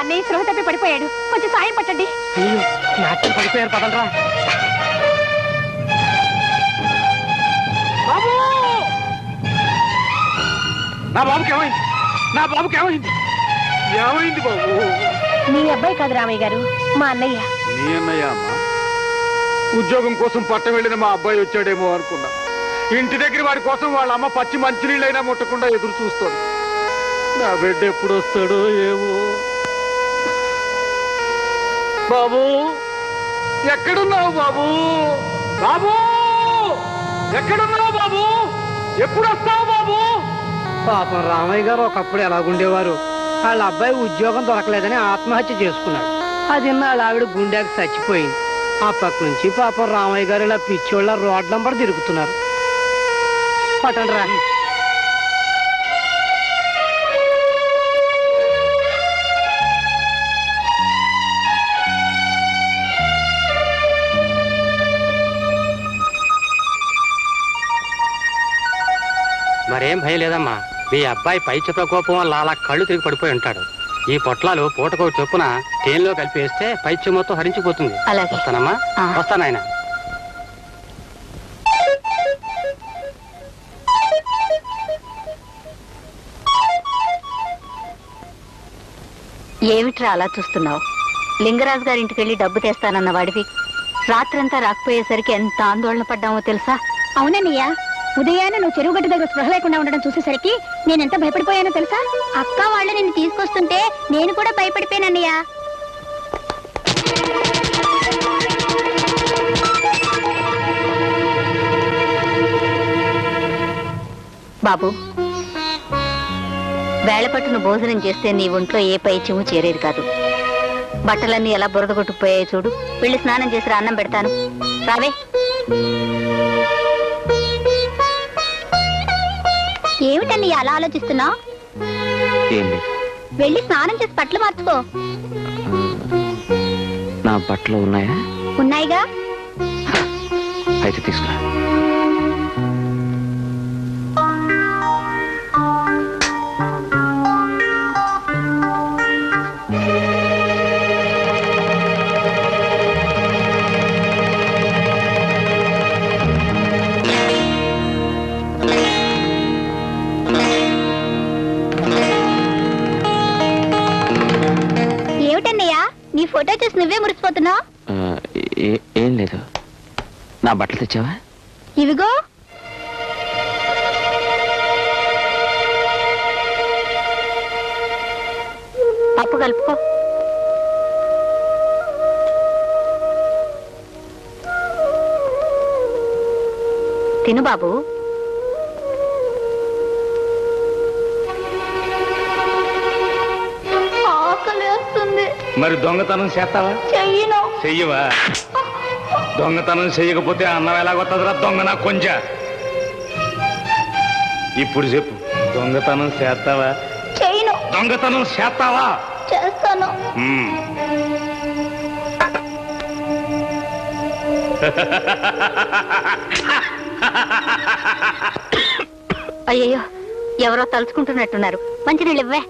అన్నయ్య స్పృహ తప్పి పడిపోయాడు, కొంచెం సాయం పట్టండి. నాట్యం పడిపోయారు, పదలరా. బాబు, నా బాబుకి ఏమైంది? నా బాబుకి ఏమైంది? ఏమైంది బాబు? మీ అబ్బాయి కాదు రామయ్య గారు, మా అన్నయ్య. నీ అన్నయ్య అమ్మా? ఉద్యోగం కోసం పట్ట వెళ్ళిన మా అబ్బాయి వచ్చాడేమో అనుకున్నా. ఇంటి దగ్గర వాడి కోసం వాళ్ళ అమ్మ పచ్చి మంచినీళ్ళైనా ముట్టకుండా ఎదురు చూస్తోంది. నా బిడ్డ ఎప్పుడు వస్తాడో ఏమో. బాబు, ఎక్కడున్నావు బాబు? బాబు, ఎక్కడున్నావు బాబు? ఎప్పుడు వస్తావు బాబు? పాపం రామయ్య గారు ఒకప్పుడు ఎలాగుండేవారు. వాళ్ళ అబ్బాయి ఉద్యోగం దొరకలేదని ఆత్మహత్య చేసుకున్నాడు. అది వాళ్ళ ఆవిడ గుండెకి చచ్చిపోయింది. ఆ పక్క నుంచి పాపం రామయ్య గారు ఇలా పిచ్చోళ్ళ రోడ్ నంబర్ తిరుగుతున్నారు. పట్టండి రా. మరేం భయం లేదమ్మా. మీ అబ్బాయి పైచ కోపం వల్ల అలా కళ్ళు తిరిగి పడిపోయి ఉంటాడు. ఈ పొట్లాలు పూటకో చొప్పున తేనెలో కలిపి వేస్తే పైచ మొత్తం హరించిపోతుంది. వస్తానమ్మా, వస్తానాయన. ఏమిట్రా అలా చూస్తున్నావు? లింగరాజు గారింటికి వెళ్ళి డబ్బు తెస్తానన్న వాడివి రాత్రంతా రాకపోయేసరికి ఎంత ఆందోళన పడ్డామో తెలుసా? అవునన్నయ్యా, ఉదయాన్నే నువ్వు చెరువు గట్టు దగ్గర స్పృహ లేకుండా ఉండడం చూసేసరికి నేనెంత భయపడిపోయానో తెలుసా? అక్క వాళ్ళు నిన్ను తీసుకొస్తుంటే నేను కూడా భయపడిపోయానన్నయ్యా. బాబు, వేళపట్టును భోజనం చేస్తే నీ ఒంట్లో ఏ పైత్యము చేరేది కాదు. బట్టలన్నీ ఎలా బురద కొట్టుకుపోయాయి చూడు. వెళ్ళి స్నానం చేసి అన్నం పెడతాను, రావే. ఏమిటండి అలా ఆలోచిస్తున్నావు? వెళ్ళి స్నానం చేసి బట్టలు మార్చుకో. నా బట్టలు ఉన్నాయా? ఉన్నాయిగా. అయితే తీసుకురా. నీ ఫోటో చూసి నువ్వే మురిసిపోతున్నావు. ఏం లేదు. నా బట్టలు తెచ్చావా? ఇవిగో. పప్పు కలుపుకో. తిను బాబు. మరి దొంగతనం చేస్తావా? చెయ్యను. చెయ్యవా? దొంగతనం చెయ్యకపోతే అన్నం ఎలాగొస్తుందిరా దొంగ నా కొంచె. ఇప్పుడు చెప్పు, దొంగతనం చేస్తావా? చెయ్యను. దొంగతనం చేస్తావా? చేస్తాను. అయ్యయ్యో, ఎవరో తలుచుకుంటున్నట్టున్నారు. మంచినీళ్ళు ఇవ్వే.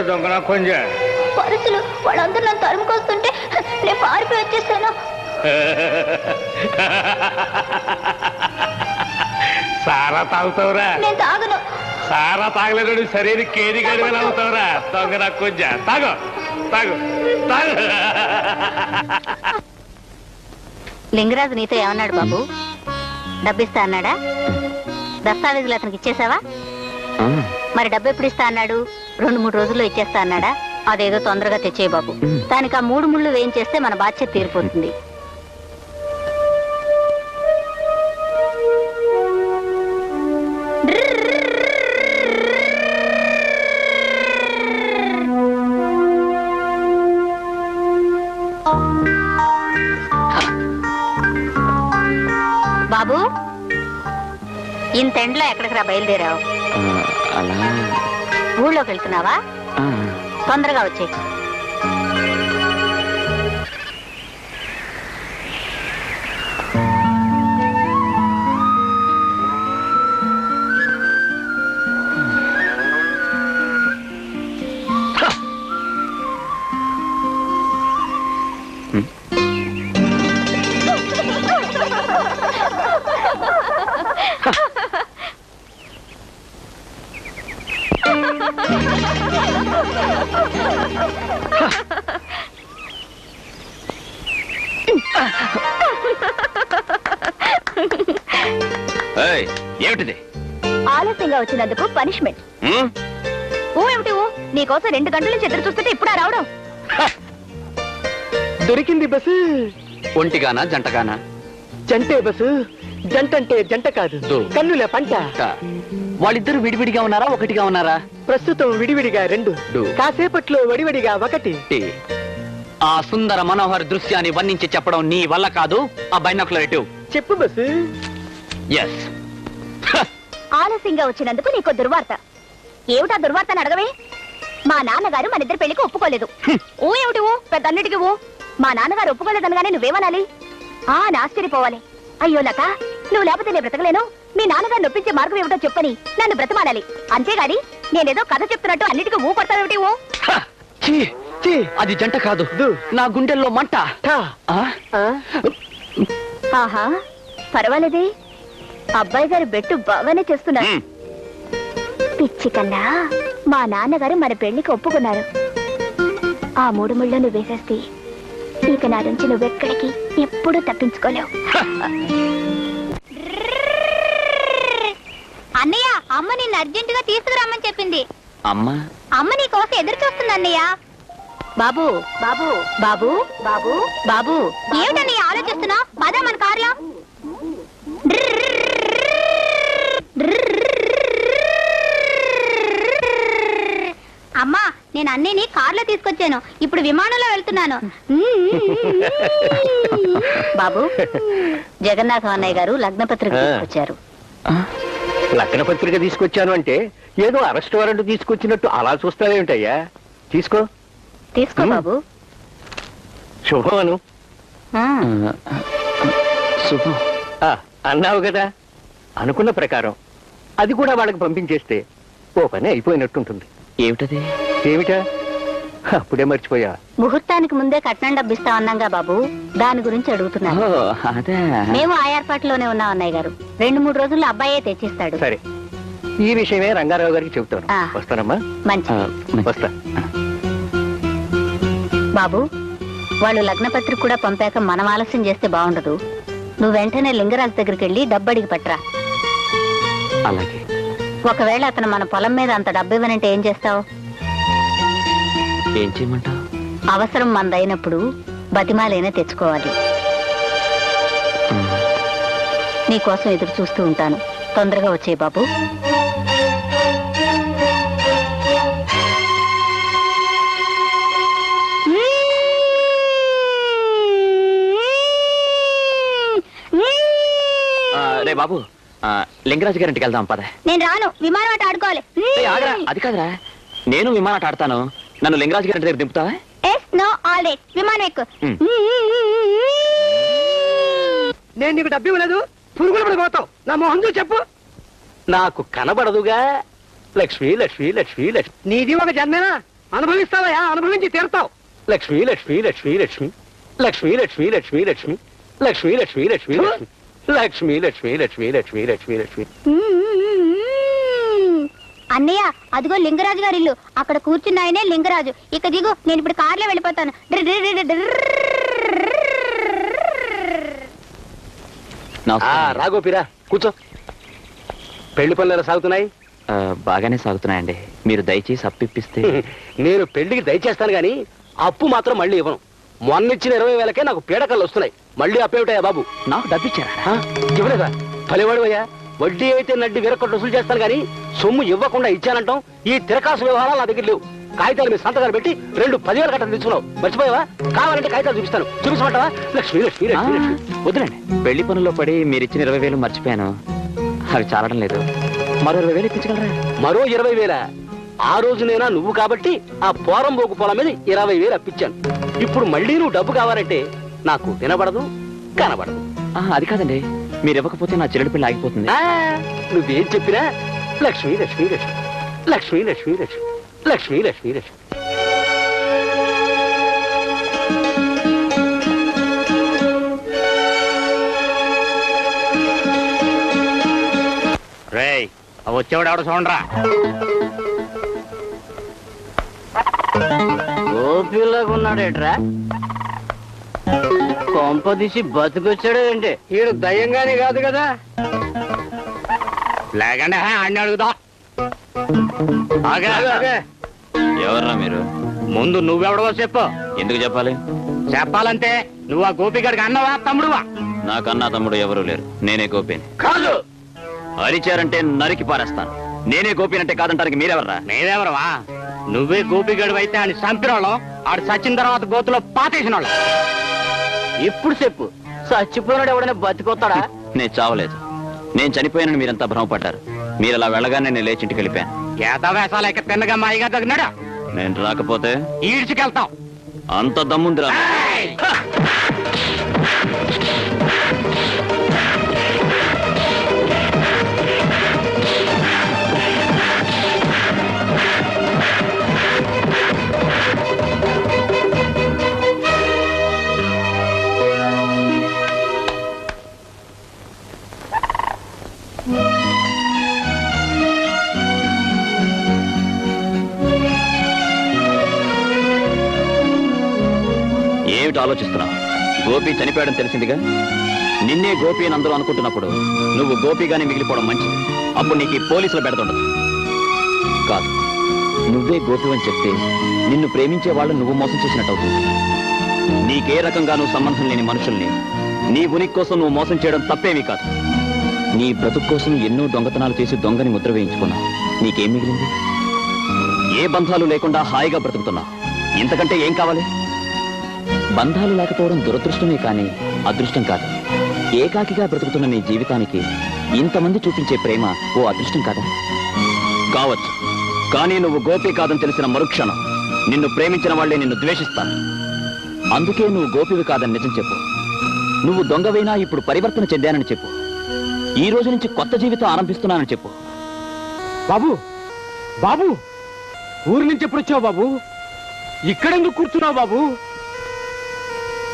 దొంగ కొంచె పరుచులు వాళ్ళందరూ నన్ను తరుముకొస్తుంటే నేను పారిపోయి వచ్చేసాను. సారా తాగుతావురా? నేను తాగను. సారా తాగలేదు సరైన కేది గడివేలా అవుతావురా దొంగ నా కొంచె. తాగు తాగు తాగు. లింగరాజు నీతో ఏమన్నాడు బాబు? డబ్బిస్తా అన్నాడా? దస్తావేజులు అతనికి ఇచ్చేసావా? మరి డబ్బు ఎప్పుడు ఇస్తా అన్నాడు? 2-3 రోజుల్లో ఇచ్చేస్తా అన్నాడా? అదేదో తొందరగా తెచ్చేయి బాబు. దానికి ఆ 3 ముళ్ళు వేయించేస్తే మన బాధ్యత తీరిపోతుంది. బాబు, ఇంత ఎండలో ఎక్కడికి రా బయలుదేరావు? ఊళ్ళోకి వెళ్తున్నావా? తొందరగా వచ్చేయి. ఏమిటిది? ఆలస్యంగా వచ్చినందుకు పనిష్మెంట్. ఓ ఏమిటి ఓ, నీకోసం 2 గంటల నుంచి ఎదురు చూస్తుంటే ఇప్పుడా రావడం? దొరికింది బస్సు. ఒంటిగానా జంటగానా? జంటే బస్సు. జంట అంటే జంట కాదు, కన్నుల పంట. వాళ్ళిద్దరు విడివిడిగా ఉన్నారా ఒకటిగా ఉన్నారా? ప్రస్తుతం విడివిడిగా 2, కాసేపట్లో వడివడిగా 1. ఆ సుందర మనోహర దృశ్యాన్ని వర్ణించి చెప్పడం నీ వల్ల కాదు. ఆ బైనాక్యులర్ చెప్పు బస్సు. ఎస్. ఆలస్యంగా వచ్చినందుకు నీకు దుర్వార్త. ఏమిటా దుర్వార్తను అడగవే? మా నాన్నగారు మన ఇద్దరు పెళ్లికి ఒప్పుకోలేదు. ఓ ఏమిటి ఓ, పెద్ద అన్నిటికి ఓ. మా నాన్నగారు ఒప్పుకోలేదనగానే నువ్వేమనాలి? ఆశ్చర్యపోవాలి. అయ్యో లత, నువ్వు లేకపోతే నేను బ్రతకలేను. మీ నాన్నగారు నొప్పించే మార్గం ఏమిటో చెప్పని నన్ను బ్రతమాడాలి. అంతేగాని నేనేదో కథ చెప్తున్నట్టు అన్నిటికీ ఊ కొడతావేమిటి ఓ? అది జంట కాదు, నా గుండెల్లో మంట. ఆహా, పర్వాలేదే. అబ్బాయి గారు బెట్టు బాగానే చేస్తున్నారు. పిచ్చి కన్నా, మా నాన్నగారు మన పెళ్లికి ఒప్పుకున్నారు. ఆ 3 ముళ్ళు నువ్వు వేసేస్తే ఇక నా నుంచి నువ్వెక్కడికి ఎప్పుడూ తప్పించుకోలేవు. అన్నయ్య, అమ్మ నిన్ను అర్జెంటుగా తీసుకురామని చెప్పింది. అమ్మ నీ కోసం ఎదురు చూస్తుంది అన్నయ్య. బాబు బాబు బాబు బాబు బాబు, ఏమిటని ఆలోచిస్తున్నా? పదా మన కార్లో. అమ్మా, నేను అన్నయ్యని కార్లో తీసుకొచ్చాను. ఇప్పుడు విమానంలో వెళ్తున్నాను. బాబు, జగన్నాథం అన్నయ్య గారు లగ్నపత్రిక తీసుకొచ్చారు. లగ్న పత్రిక తీసుకొచ్చాను అంటే ఏదో అరెస్ట్ వారెంట్ తీసుకొచ్చినట్టు అలా చూస్తావేమిటయ్యా? తీసుకో తీసుకో బాబు. శుభమను. శుభం అన్నావు కదా, అనుకున్న ప్రకారం అది కూడా వాళ్ళకి పంపించేస్తే ఓ పని అయిపోయినట్టుంటుంది. ఏమిటది? ఏమిటా? అప్పుడే మర్చిపోయా. ముహూర్తానికి ముందే కట్నం డబ్బిస్తా అన్నాగా బాబు, దాని గురించి అడుగుతున్నాను. అదే, మేము ఆ ఏర్పాట్లోనే ఉన్నాం అన్నయ్య గారు. 2-3 రోజుల్లో అబ్బాయే తెచ్చిస్తాడు. సరే, ఈ విషయమే రంగారావు గారికి చెబుతాను. వస్తానమ్మా. మంచి వస్తా. బాబు, వాళ్ళు లగ్నపత్రిక కూడా పంపాక మనం ఆలస్యం చేస్తే బాగుండదు. నువ్వు వెంటనే లింగరాజు దగ్గరికి వెళ్ళి డబ్బు అడిగి పట్టరా. అలాగే. ఒకవేళ అతను మన పొలం మీద అంత డబ్బు ఇవ్వనంటే ఏం చేస్తావు? ఏం చేయమంటావు? అవసరం మందైనప్పుడు బతిమాలైనా తెచ్చుకోవాలి. నీకోసం ఎదురు చూస్తూ ఉంటాను. తొందరగా వచ్చే బాబు. రే బాబు, లింగరాజు గారింటికి వెళ్దాం పద. నేను రాను, విమానం ఆట ఆడుకోవాలి. అది కాదురా, నేను విమానం ఆట ఆడతాను. నన్ను లింగరాజు గారింటి దగ్గర దింపుతావా? విమానం ఎక్కు. నేను నీకు డబ్బు ఇవ్వలేదు, పురుగులు పడిపోతావు. నా మొహం చూసి చెప్పు. నాకు కనబడదుగా. లక్ష్మి లక్ష్మి లక్ష్మి లక్ష్మి. నీది ఒక జన్మేనా? అనుభవిస్తావా? అనుభవించి తీరుతావు. లక్ష్మి లక్ష్మి లక్ష్మి లక్ష్మి లక్ష్మి లక్ష్మి లక్ష్మి లక్ష్మి లక్ష్మి లక్ష్మి లక్ష్మి లక్ష్మి లక్ష్మి లక్ష్మి లక్ష్మి లక్ష్మి లక్ష్మి. అన్నయ్య, అదిగో లింగరాజు గారి ఇల్లు. అక్కడ కూర్చున్న ఆయనే లింగరాజు. ఇక దిగు, నేను ఇప్పుడు కార్లో వెళ్ళిపోతాను. రాగోపిరా, కూర్చో. పెళ్లి పనులు ఎలా సాగుతున్నాయి? బాగానే సాగుతున్నాయండి. మీరు దయచేసి అప్పిప్పిస్తే. నేను పెళ్లికి దయచేస్తాను గాని అప్పు మాత్రం మళ్ళీ ఇవ్వను. మొన్నిచ్చిన 20,000కే నాకు పీడకలు వస్తున్నాయి. మళ్ళీ అప్పేమిటయా బాబు? నాకు డబ్బిచ్చారా? ఇవ్వలేదా? ఫలివాడువయ్యా. వడ్డీ అయితే నడ్డి వేరొకటి వసూలు చేస్తాను గానీ సొమ్ము ఇవ్వకుండా ఇచ్చానంటాం. ఈ తిరకాసు వ్యవహారాలు నా దగ్గర లేవు. కాగితాలు మీ సంతకాలు పెట్టి 2 10,000 కట్టలు తీసుకున్నావు. మర్చిపోయావా? కావాలంటే కాగితాలు చూపిస్తాను. చూపించమంటావా? లక్ష్మి లక్ష్మి లక్ష్మి లక్ష్మి. వద్దులండి, పెళ్లి పనుల్లో పడి మీరు ఇచ్చిన 20,000 మర్చిపోయాను. అవి చాలడం లేదు. మరో 20,000 ఇప్పించగలరా? మరో 20,000? ఆ రోజునైనా నువ్వు కాబట్టి ఆ పోరంబోకు పొలం మీద 20,000 అప్పించాను. ఇప్పుడు మళ్ళీ నువ్వు డబ్బు కావాలంటే నాకు వినబడదు, కనబడదు. అది కాదండి, మీరు ఇవ్వకపోతే నా చెల్లెడి పిల్ల ఆగిపోతుంది. నువ్వేం చెప్పినా లక్ష్మి లక్ష్మి లక్ష్మి లక్ష్మి లక్ష్మి లక్ష్మి లక్ష్మి లక్ష్మి లక్ష్మి. రేయ్, వచ్చేవాడు ఎవడ చూడరా. గోపిలాగా ఉన్నాడేట్రా? కొంప తీసి బతికొచ్చాడు ఏంటి? ఈడు దయ్యంగానే కాదు కదా. లేకండి అన్ని అడుగుదా. ఎవర్రా మీరు? ముందు నువ్వెవడవో చెప్పు. ఎందుకు చెప్పాలి? చెప్పాలంటే నువ్వు ఆ గోపిగడికి అన్నవా తమ్ముడువా? నాకన్నా తమ్ముడు ఎవరూ లేరు. నేనే గోపిని. కాదు. అరిచారంటే నరికి పారేస్తాను. నేనే గోపినంటే కాదంటానికి మీరెవర్రా? నేనెవరవా? నువ్వే గోపిగడు అయితే ఆయన చంపిన వాళ్ళం, ఆడు చచ్చిన తర్వాత గోతులో పాతేసిన వాళ్ళం. ఇప్పుడు చెప్పు, చచ్చిపోయినాడు ఎవడైనా బతికొస్తాడా? నేను చావలేదు. నేను చనిపోయానని మీరంతా భ్రమపడ్డారు. మీరు అలా వెళ్ళగానే నేను లేచి ఇంటికి వెళ్ళిపోయాను. వేసాలు ఎక్క తిన్నగా మాయిగా తగినాడా? నేను రాకపోతే ఈడ్చుకెళ్తాం. అంత దమ్ముందిరా? ఏమిటి ఆలోచిస్తున్నావు? గోపి చనిపోయాడని తెలిసిందిగా. నిన్నే గోపి అని అందరూ అనుకుంటున్నప్పుడు నువ్వు గోపిగానే మిగిలిపోవడం మంచిది. అప్పుడు నీకు ఈ పోలీసులు పెడుతుండదు. కాదు, నువ్వే గోపి అని చెప్తే నిన్ను ప్రేమించే వాళ్ళు నువ్వు మోసం చేసినట్టు అవుతుంది. నీకే రకంగానూ సంబంధం లేని మనుషుల్ని నీ ఉనికి కోసం నువ్వు మోసం చేయడం తప్పేమీ కాదు. నీ బ్రతుకు కోసం ఎన్నో దొంగతనాలు చేసి దొంగని ముద్ర వేయించుకున్నావు. నీకేం మిగిలింది? ఏ బంధాలు లేకుండా హాయిగా బ్రతుకుతున్నావు. ఇంతకంటే ఏం కావాలి? బంధాలు లేకపోవడం దురదృష్టమే కానీ అదృష్టం కాదు. ఏకాకిగా బ్రతుకుతున్న నీ జీవితానికి ఇంతమంది చూపించే ప్రేమ ఓ అదృష్టం కాదా? కావచ్చు, కానీ నువ్వు గోపి కాదని తెలిసిన మరుక్షణం నిన్ను ప్రేమించిన వాళ్లే నిన్ను ద్వేషిస్తాను. అందుకే నువ్వు గోపివి కాదని నిజం చెప్పు. నువ్వు దొంగవైనా ఇప్పుడు పరివర్తన చెందానని చెప్పు. ఈ రోజు నుంచి కొత్త జీవితం ఆరంభిస్తున్నానని చెప్పు. బాబు, బాబు, ఊరి నుంచి ఎప్పుడు వచ్చావు బాబు? ఇక్కడెందుకు కూర్చున్నావు బాబు?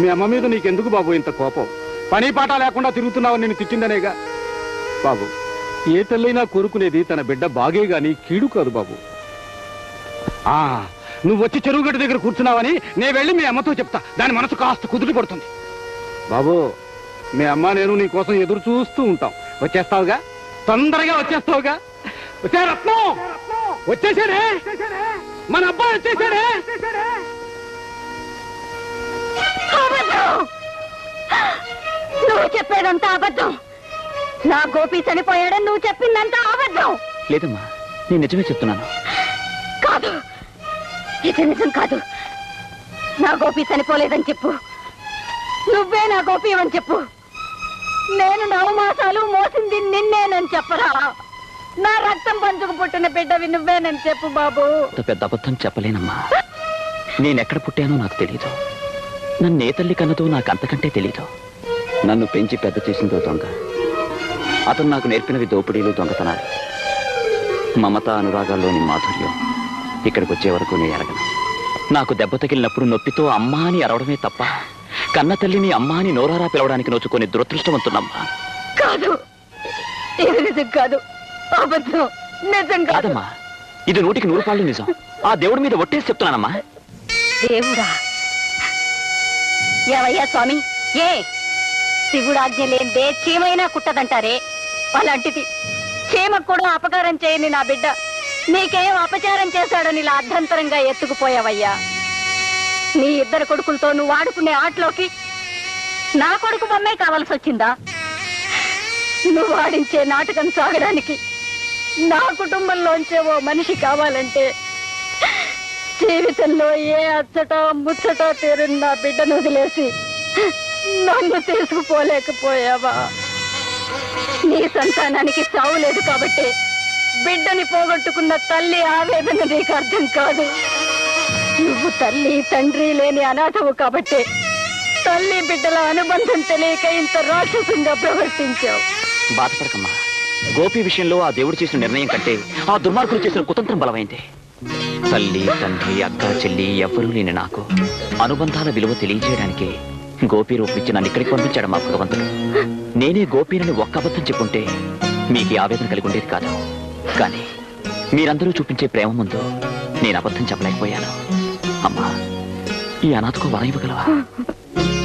మీ అమ్మ మీద నీకెందుకు బాబు ఇంత కోపం? పని పాట లేకుండా తిరుగుతున్నావు నేను తిట్టిందనేగా. బాబు, ఏ తల్లైనా కోరుకునేది తన బిడ్డ బాగే గాని కీడు కాదు బాబు. నువ్వు వచ్చి చెరువు గడ్డ దగ్గర కూర్చున్నావని నేను వెళ్ళి మీ అమ్మతో చెప్తా. దాని మనసు కాస్త కుదుట పడుతుంది. బాబు, మీ అమ్మ నేను నీ కోసం ఎదురు చూస్తూ ఉంటాం. వచ్చేస్తావుగా? తొందరగా వచ్చేస్తావుగా? వచ్చే రత్నం వచ్చేసాడే, మన అబ్బాయి వచ్చేసాడే. నువ్వు చెప్పేదంతా అబద్ధం. నా గోపి చనిపోయాడని నువ్వు చెప్పిందంతా అబద్ధం. లేదమ్మా, నేను నిజమే చెప్తున్నాను. కాదు, ఇది నిజం కాదు. నా గోపి చనిపోలేదని చెప్పు. నువ్వే నా గోపి అని చెప్పు. నేను 9 మాసాలు మోసింది నిన్నేనని చెప్పరా? నా రక్తం పంచుకు పుట్టిన బిడ్డవి నువ్వేనని చెప్పు బాబు. పెద్ద అబద్ధం చెప్పలేనమ్మా. నేనెక్కడ పుట్టానో నాకు తెలీదు. నన్ను ఏ తల్లి కన్నదో నాకు అంతకంటే తెలీదు. నన్ను పెంచి పెద్ద చేసిందో దొంగ. అతను నాకు నేర్పినవి దోపిడీలు, దొంగతనాలు. మమత అనురాగాల్లోని మాధుర్యం ఇక్కడికి వచ్చే వరకు నేను ఎరగను. నాకు దెబ్బ తగిలినప్పుడు నొప్పితో అమ్మా అని అరవడమే తప్ప కన్న తల్లిని అమ్మా అని నోరారా పిలవడానికి నోచుకొని దురదృష్టవంతున్నమ్మా. కాదు, ఇది నిజం కాదు, అబద్ధం. నిజం కాదమ్మా, ఇది 100కి 100 పాళ్ళు నిజం. ఆ దేవుడి మీద ఒట్టేసి చెప్తున్నానమ్మా. దేవుడా? ఏవయ్యా స్వామి, ఏ శివుడాజ్ఞ లేదే చీమైనా కుట్టదంటారే, అలాంటిది చీమకు కూడా అపకారం చేయని నా బిడ్డ నీకేం అపచారం చేశాడని ఇలా అర్ధంతరంగా ఎత్తుకుపోయావయ్యా. నీ 2 కొడుకులతో నువ్వు ఆడుకునే ఆటలోకి నా కొడుకు బొమ్మే కావాల్సి వచ్చిందా? నువ్వు ఆడించే నాటకం సాగడానికి నా కుటుంబంలోంచే ఓ మనిషి కావాలంటే జీవితంలో ఏ అచ్చట ముచ్చట తీరిన నా బిడ్డను వదిలేసి నన్ను తీసుకుపోలేకపోయావా? నీ సంతానానికి చావు లేదు కాబట్టి బిడ్డని పోగొట్టుకున్న తల్లి ఆవేదన నీకు అర్థం కాదు. నువ్వు తల్లి తండ్రి లేని అనాథవు కాబట్టి తల్లి బిడ్డల అనుబంధం తెలియక ఇంత రాక్షసంగా ప్రవర్తించావు. బాధపడకమ్మా. గోపి విషయంలో ఆ దేవుడు చేసిన నిర్ణయం కంటే ఆ దుర్మార్గులు చేసిన కుతంత్రం బలమైంది. తల్లి తండ్రి అక్క చెల్లి ఎవ్వరూ లేని నాకు అనుబంధాల విలువ తెలియజేయడానికి గోపి రూపించి నన్ను ఇక్కడికి పంపించాడు మా భగవంతుడు. నేనే గోపీనని ఒక్క అబద్ధం చెప్పుంటే మీకు ఆవేదన కలిగి ఉండేది కాదు. కానీ మీరందరూ చూపించే ప్రేమ ముందు నేను అబద్ధం చెప్పలేకపోయాను. అమ్మా, ఈ అనాథకు వరం ఇవ్వగలవా?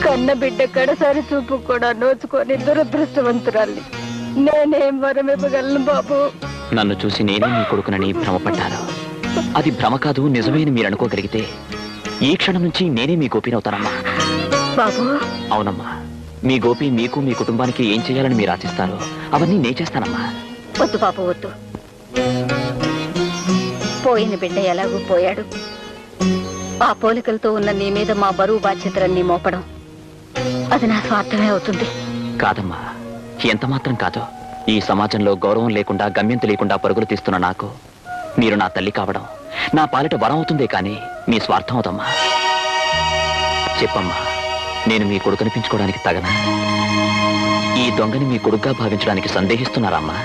కన్న బిడ్డ కడసారి చూపు కూడా నోచుకొని దురదృష్టవంతురాల్ని నేనేం వరం ఇవ్వగలను బాబు? నన్ను చూసి నేనే మీ కొడుకునని భ్రమపడ్డాను. అది భ్రమ కాదు, నిజమే అని మీరు అనుకోగలిగితే ఈ క్షణం నుంచి నేనే మీ గోపినవుతానమ్మా. బాబు అవునమ్మా, మీ గోపి మీకు మీ కుటుంబానికి ఏం చేయాలని మీరు ఆశిస్తారో అవన్నీ నే చేస్తానమ్మా. వద్దు బాబు వద్దు. పోయిన బిడ్డ ఎలాగూ పోయాడు. ఆ పోలికలతో ఉన్న నీ మీద మా బరువు బాధ్యతలన్నీ మోపడం అది నా స్వార్థమే అవుతుంది. కాదమ్మా, ఎంత మాత్రం కాదు. ఈ సమాజంలో గౌరవం లేకుండా గమ్యం తెలియకుండా పరుగులు తీస్తున్న నాకు మీరు నా తల్లి కావడం నా పాలిట వరం అవుతుందే కానీ మీ స్వార్థం అవుతమ్మా. చెప్పమ్మా, నేను మీ కొడుకునిపించుకోవడానికి తగనా? ఈ దొంగని మీ కొడుకుగా భావించడానికి సందేహిస్తున్నారమ్మా?